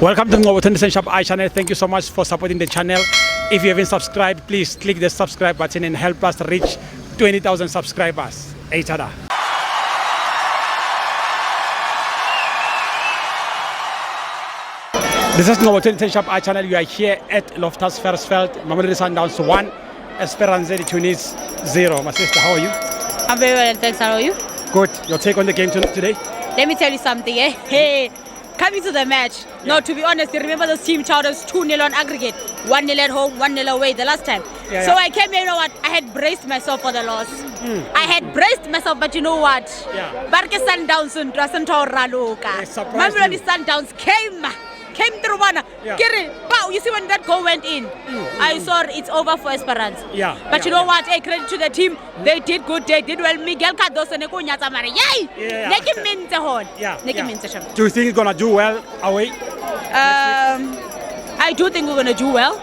Welcome to the Tunis Shop channel. Thank you so much for supporting the channel. If you haven't subscribed, please click the subscribe button and help us reach 20,000 subscribers. Eitada. This is the Tunis Shop channel. You are here at Loftus Versfeld, Mamelodi Sundowns 1, Esperance Tunis 0. My sister, how are you? I'm very well, thanks. How are you? Good. Your take on the game today? Let me tell you something, eh? Hey, coming to the match. No, to be honest, you remember this team child was 2-0 on aggregate. 1-0 at home, 1-0 away the last time. So I came here, you know what? I had braced myself for the loss. I had braced myself, but you know what? Barke Sundowns and Mamelodi Sundowns came through one. Wow, you see when that goal went in, I saw it's over for Esperance. But you know what? Hey, credit to the team. They did good. They did well. Miguel Cardoso ne kunyata mare. Yay! Neki minte hon. Neki minte sham. Do you think you're gonna do well away? I do think we're gonna do well.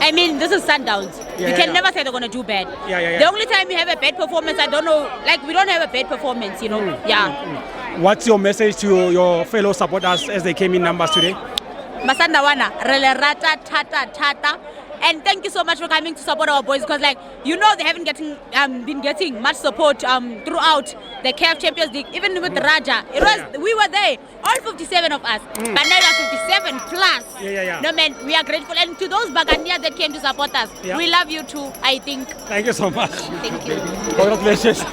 I mean, this is Sundowns. You can never say they're gonna do bad. The only time you have a bad performance, I don't know. Like we don't have a bad performance, you know. What's your message to your fellow supporters as they came in numbers today? Masanda wana rele rata tata, and thank you so much for coming to support our boys, because like you know they haven't been getting much support throughout the CAF Champions League. Even with Raja, it was we were there, all 57 of us, but now we are 57 plus. No man, we are grateful, and to those Bagania that came to support us, we love you too. I think. Thank you so much. Thank you. Congratulations.